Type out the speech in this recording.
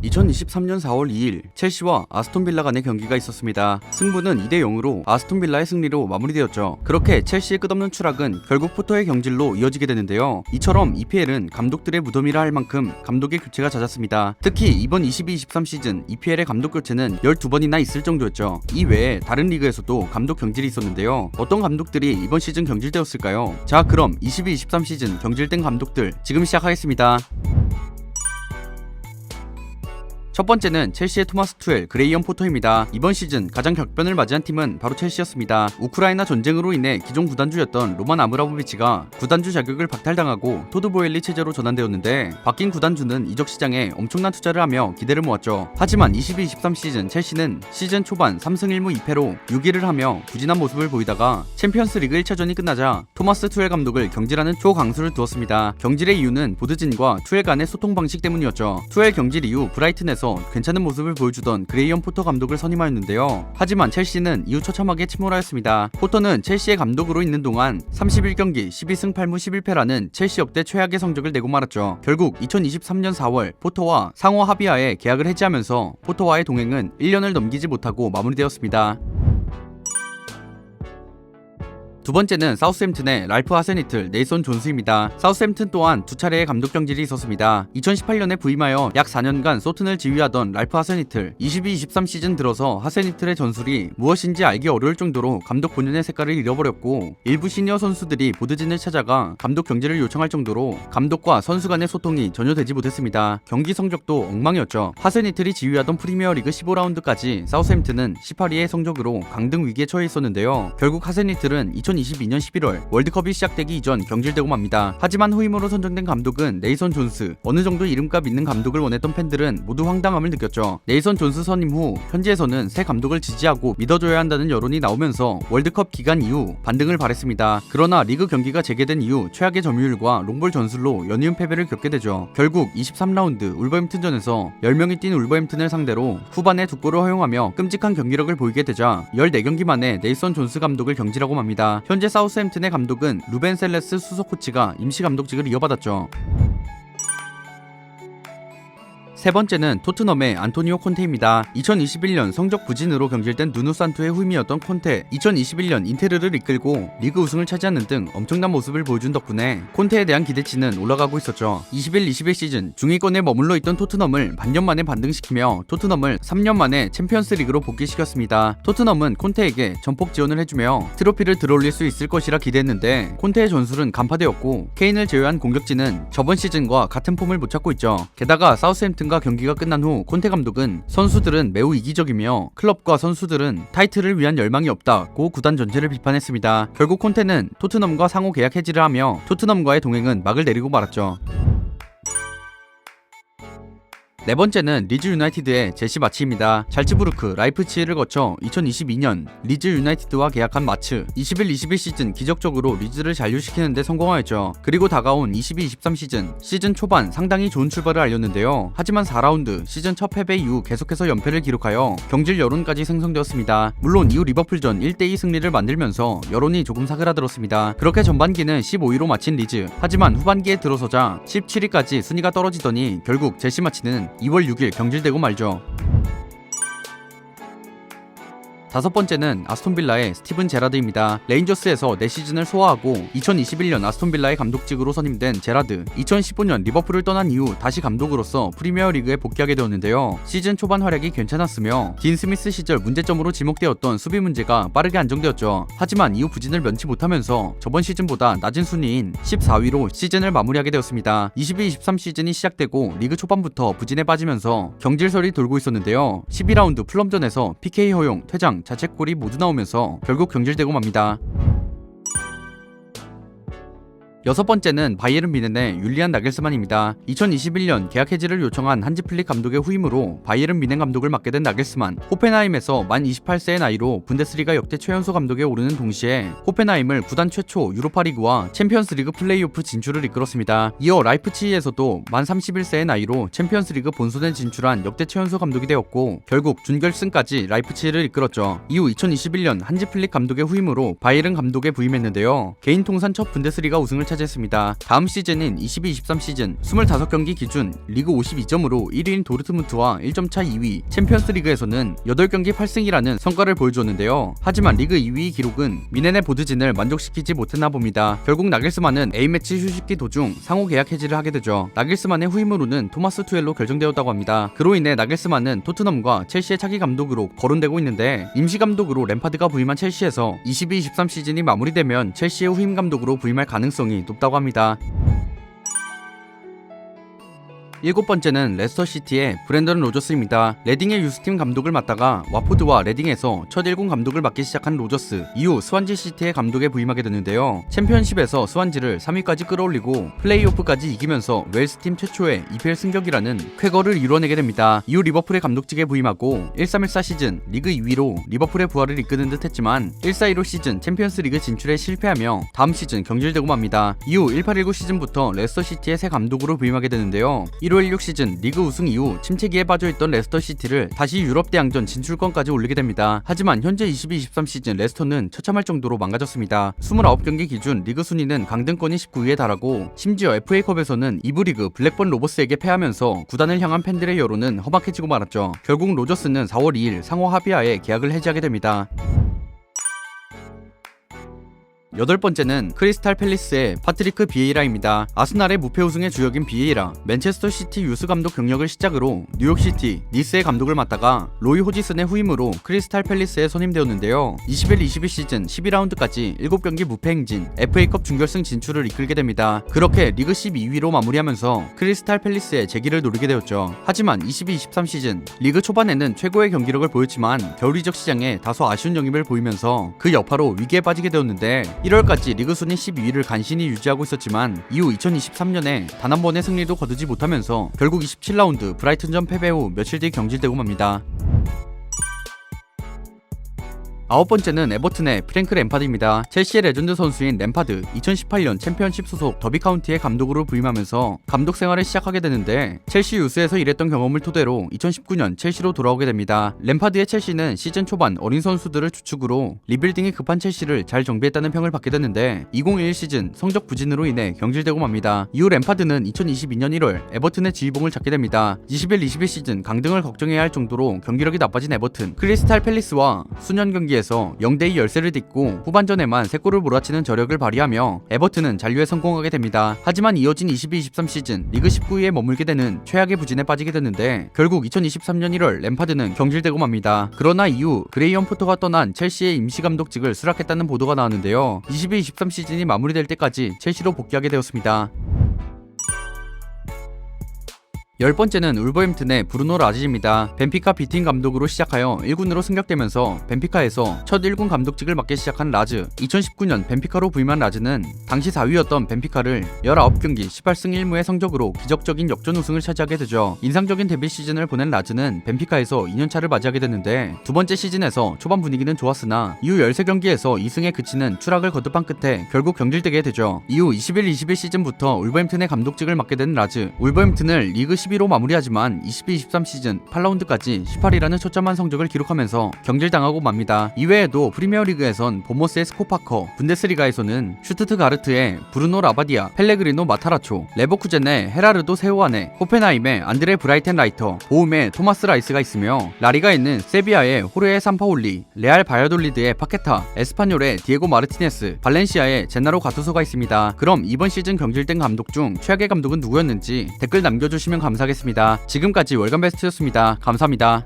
(2023년 4월 2일) 첼시와 아스톤빌라 간의 경기가 있었습니다. 승부는 2대0으로 아스톤빌라의 승리로 마무리되었죠. 그렇게 첼시의 끝없는 추락은 결국 포터의 경질로 이어지게 되는데요. 이처럼 EPL은 감독들의 무덤이라 할 만큼 감독의 교체가 잦았습니다. 특히 이번 22-23 시즌 EPL의 감독 교체는 12번이나 있을 정도였죠. 이 외에 다른 리그에서도 감독 경질이 있었는데요. 어떤 감독들이 이번 시즌 경질되었을까요? 자, 그럼 22-23 시즌 경질된 감독들 지금 시작하겠습니다. 첫 번째는 첼시의 토마스 투엘, 그레이엄 포터입니다. 이번 시즌 가장 격변을 맞이한 팀은 바로 첼시였습니다. 우크라이나 전쟁으로 인해 기존 구단주였던 로만 아브라모비치가 구단주 자격을 박탈당하고 토드 보엘리 체제로 전환되었는데, 바뀐 구단주는 이적 시장에 엄청난 투자를 하며 기대를 모았죠. 하지만 22-23 시즌 첼시는 시즌 초반 3승 1무 2패로 6위를 하며 부진한 모습을 보이다가 챔피언스 리그 1차전이 끝나자 토마스 투엘 감독을 경질하는 초강수를 두었습니다. 경질의 이유는 보드진과 투엘 간의 소통 방식 때문이었죠. 투엘 경질 이후 브라이튼에서 괜찮은 모습을 보여주던 그레이엄 포터 감독을 선임하였는데요. 하지만 첼시는 이후 처참하게 침몰하였습니다. 포터는 첼시의 감독으로 있는 동안 31경기 12승 8무 11패라는 첼시 역대 최악의 성적을 내고 말았죠. 결국 2023년 4월 포터와 상호 합의하에 계약을 해지하면서 포터와의 동행은 1년을 넘기지 못하고 마무리되었습니다. 두 번째는 사우스햄튼의 랄프 하센히틀, 네이선 존스입니다. 사우스햄튼 또한 두 차례의 감독 경질이 있었습니다. 2018년에 부임하여 약 4년간 소튼을 지휘하던 랄프 하센히틀, 22-23 시즌 들어서 하센히틀의 전술이 무엇인지 알기 어려울 정도로 감독 본연의 색깔을 잃어버렸고, 일부 시니어 선수들이 보드진을 찾아가 감독 경질을 요청할 정도로 감독과 선수 간의 소통이 전혀 되지 못했습니다. 경기 성적도 엉망이었죠. 하센히틀이 지휘하던 프리미어리그 15라운드까지 사우스햄튼은 18위의 성적으로 강등 위기에 처해 있었는데요. 결국 하센히틀은 2022년 11월 월드컵이 시작되기 이전 경질되고 맙니다. 하지만 후임으로 선정된 감독은 네이선 존스. 어느 정도 이름값 있는 감독을 원했던 팬들은 모두 황당함을 느꼈죠. 네이선 존스 선임 후 현지에서는 새 감독을 지지하고 믿어줘야 한다는 여론이 나오면서 월드컵 기간 이후 반등을 발했습니다. 그러나 리그 경기가 재개된 이후 최악의 점유율과 롱볼 전술로 연이은 패배를 겪게 되죠. 결국 23라운드 울버햄튼전에서 10명이 뛴 울버햄튼을 상대로 후반에 2골을 허용하며 끔찍한 경기력을 보이게 되자 14경기 만에 네이선 존스 감독을 경질하고 맙니다. 현재 사우스햄튼의 감독은 루벤 셀레스 수석 코치가 임시 감독직을 이어받았죠. 세 번째는 토트넘의 안토니오 콘테입니다. 2021년 성적 부진으로 경질된 누누 산투의 후임이었던 콘테, 2021년 인테르를 이끌고 리그 우승을 차지하는 등 엄청난 모습을 보여준 덕분에 콘테에 대한 기대치는 올라가고 있었죠. 21-22 시즌 중위권에 머물러 있던 토트넘을 반년 만에 반등시키며 토트넘을 3년 만에 챔피언스 리그로 복귀시켰습니다. 토트넘은 콘테에게 전폭 지원을 해주며 트로피를 들어올릴 수 있을 것이라 기대했는데, 콘테의 전술은 간파되었고 케인을 제외한 공격진은 저번 시즌과 같은 폼을 못 찾고 있죠. 게다가 사우스햄튼과 경기가 끝난 후 콘테 감독은 선수들은 매우 이기적이며 클럽과 선수들은 타이틀을 위한 열망이 없다고 구단 전체를 비판했습니다. 결국 콘테는 토트넘과 상호 계약 해지를 하며 토트넘과의 동행은 막을 내리고 말았죠. 네 번째는 리즈 유나이티드의 제시 마치입니다. 잘츠부르크, 라이프치히를 거쳐 2022년 리즈 유나이티드와 계약한 마츠. 21-22 시즌 기적적으로 리즈를 잔류시키는 데 성공하였죠. 그리고 다가온 22-23 시즌 초반 상당히 좋은 출발을 알렸는데요. 하지만 4라운드 시즌 첫 패배 이후 계속해서 연패를 기록하여 경질 여론까지 생성되었습니다. 물론 이후 리버풀전 1대2 승리를 만들면서 여론이 조금 사그라들었습니다. 그렇게 전반기는 15위로 마친 리즈. 하지만 후반기에 들어서자 17위까지 순위가 떨어지더니 결국 제시 마치는 2월 6일 경질되고 말죠. 다섯 번째는 아스톤빌라의 스티븐 제라드입니다. 레인저스에서 4시즌을 소화하고 2021년 아스톤빌라의 감독직으로 선임된 제라드, 2015년 리버풀을 떠난 이후 다시 감독으로서 프리미어리그에 복귀하게 되었는데요. 시즌 초반 활약이 괜찮았으며 딘 스미스 시절 문제점으로 지목되었던 수비 문제가 빠르게 안정되었죠. 하지만 이후 부진을 면치 못하면서 저번 시즌보다 낮은 순위인 14위로 시즌을 마무리하게 되었습니다. 22-23 시즌이 시작되고 리그 초반부터 부진에 빠지면서 경질설이 돌고 있었는데요. 12라운드 플럼전에서 PK 허용, 퇴장, 자책골이 모두 나오면서 결국 경질되고 맙니다. 여섯 번째는 바이에른 뮌헨의 율리안 나겔스만입니다. 2021년 계약 해지를 요청한 한지 플릭 감독의 후임으로 바이에른 뮌헨 감독을 맡게 된 나겔스만, 호펜하임에서 만 28세의 나이로 분데스리가 역대 최연소 감독에 오르는 동시에 호펜하임을 구단 최초 유로파리그와 챔피언스리그 플레이오프 진출을 이끌었습니다. 이어 라이프치히에서도 만 31세의 나이로 챔피언스리그 본선에 진출한 역대 최연소 감독이 되었고 결국 준결승까지 라이프치히를 이끌었죠. 이후 2021년 한지 플릭 감독의 후임으로 바이에른 감독에 부임했는데요. 개인 통산 첫 분데스리가 우승을 차지했습니다. 다음 시즌인 22-23 시즌 25경기 기준 리그 52점으로 1위인 도르트문트와 1점 차 2위, 챔피언스 리그에서는 8경기 8승이라는 성과를 보여줬는데요. 하지만 리그 2위 기록은 미넨의 보드진을 만족시키지 못했나 봅니다. 결국 나겔스만은 A매치 휴식기 도중 상호 계약 해지를 하게 되죠. 나겔스만의 후임으로는 토마스 투엘로 결정되었다고 합니다. 그로 인해 나겔스만은 토트넘과 첼시의 차기 감독으로 거론되고 있는데, 임시 감독으로 램파드가 부임한 첼시에서 22-23 시즌이 마무리되면 첼시의 후임 감독으로 부임할 가능성이 높다고 합니다. 7번째는 레스터시티의 브랜던 로저스입니다. 레딩의 유스팀 감독을 맡다가 와포드와 레딩에서 첫 1군 감독을 맡기 시작한 로저스, 이후 스완지 시티의 감독에 부임하게 되는데요. 챔피언십에서 스완지를 3위까지 끌어올리고 플레이오프까지 이기면서 웨일스팀 최초의 EPL 승격이라는 쾌거를 이뤄내게 됩니다. 이후 리버풀의 감독직에 부임하고 13-14 시즌 리그 2위로 리버풀의 부활을 이끄는 듯 했지만 14-15 시즌 챔피언스 리그 진출에 실패하며 다음 시즌 경질되고 맙니다. 이후 18-19 시즌부터 레스터시티의 새 감독으로 부임하게 되는데요. 1호16 시즌 리그 우승 이후 침체기에 빠져있던 레스터시티를 다시 유럽 대항전 진출권까지 올리게 됩니다. 하지만 현재 22-23 시즌 레스터는 처참할 정도로 망가졌습니다. 29경기 기준 리그 순위는 강등권이 19위에 달하고 심지어 FA컵에서는 2부 리그 블랙번 로버스에게 패하면서 구단을 향한 팬들의 여론은 험악해지고 말았죠. 결국 로저스는 4월 2일 상호 합의하에 계약을 해지하게 됩니다. 8번째는 크리스탈 팰리스의 파트리크 비에이라입니다. 아스날의 무패 우승의 주역인 비에이라, 맨체스터 시티 유스 감독 경력을 시작으로 뉴욕시티, 니스의 감독을 맡다가 로이 호지슨의 후임으로 크리스탈 팰리스에 선임되었는데요. 21-22 시즌 12라운드까지 7경기 무패 행진, FA컵 준결승 진출을 이끌게 됩니다. 그렇게 리그 12위로 마무리하면서 크리스탈 팰리스의 재기를 노리게 되었죠. 하지만 22-23 시즌 리그 초반에는 최고의 경기력을 보였지만 겨울 이적 시장에 다소 아쉬운 영입을 보이면서 그 여파로 위기에 빠지게 되었는데, 1월까지 리그 순위 12위를 간신히 유지하고 있었지만 이후 2023년에 단 한 번의 승리도 거두지 못하면서 결국 27라운드 브라이튼전 패배 후 며칠 뒤 경질되고 맙니다. 9번째는 에버튼의 프랭크 램파드입니다. 첼시의 레전드 선수인 램파드, 2018년 챔피언십 소속 더비 카운티의 감독으로 부임하면서 감독 생활을 시작하게 되는데, 첼시 유스에서 일했던 경험을 토대로 2019년 첼시로 돌아오게 됩니다. 램파드의 첼시는 시즌 초반 어린 선수들을 주축으로 리빌딩이 급한 첼시를 잘 정비했다는 평을 받게 되는데, 2021 시즌 성적 부진으로 인해 경질되고 맙니다. 이후 램파드는 2022년 1월 에버튼의 지휘봉을 잡게 됩니다. 21-22 시즌 강등을 걱정해야 할 정도로 경기력이 나빠진 에버튼, 크리스탈 팰리스와 수년 경기에 0대2 열세를 딛고 후반전에만 3골을 몰아치는 저력을 발휘하며 에버튼은 잔류에 성공하게 됩니다. 하지만 이어진 22-23 시즌 리그 19위에 머물게 되는 최악의 부진에 빠지게 되는데, 결국 2023년 1월 램파드는 경질되고 맙니다. 그러나 이후 그레이엄 포터가 떠난 첼시의 임시감독직을 수락했다는 보도가 나왔는데요. 22-23 시즌이 마무리될 때까지 첼시로 복귀하게 되었습니다. 10번째는 울버햄튼의 브루노 라지입니다. 벤피카 B팀 감독으로 시작하여 1군으로 승격되면서 벤피카에서 첫 1군 감독직을 맡게 시작한 라즈, 2019년 벤피카로 부임한 라즈는 당시 4위였던 벤피카를 19경기 18승 1무의 성적으로 기적적인 역전 우승을 차지하게 되죠. 인상적인 데뷔 시즌을 보낸 라즈는 벤피카에서 2년차를 맞이하게 되는데, 두 번째 시즌에서 초반 분위기는 좋았으나 이후 13경기에서 2승에 그치는 추락을 거듭한 끝에 결국 경질되게 되죠. 이후 21-21 시즌부터 울버햄튼의 감독직을 맡게 된 라즈, 울버햄튼을 리그 12위로 마무리하지만 22-23 시즌 8라운드까지 18위라는 처참한 성적을 기록하면서 경질당하고 맙니다. 이외에도 프리미어리그에선 보머스의 스코파커, 분데스리가에서는 슈투트가르트의 브루노 라바디아, 펠레그리노 마타라초, 레버쿠젠의 헤라르도 세오안에, 호펜하임의 안드레 브라이텐라이터, 보움의 토마스 라이스가 있으며, 라리가에는 세비야의 호르헤 삼파올리, 레알 바야돌리드의 파케타, 에스파뇰의 디에고 마르티네스, 발렌시아의 제나로 가투소가 있습니다. 그럼 이번 시즌 경질된 감독 중 최악의 감독은 누구였는지 댓글 남겨주시면 감사하겠습니다. 지금까지 월간 베스트였습니다. 감사합니다.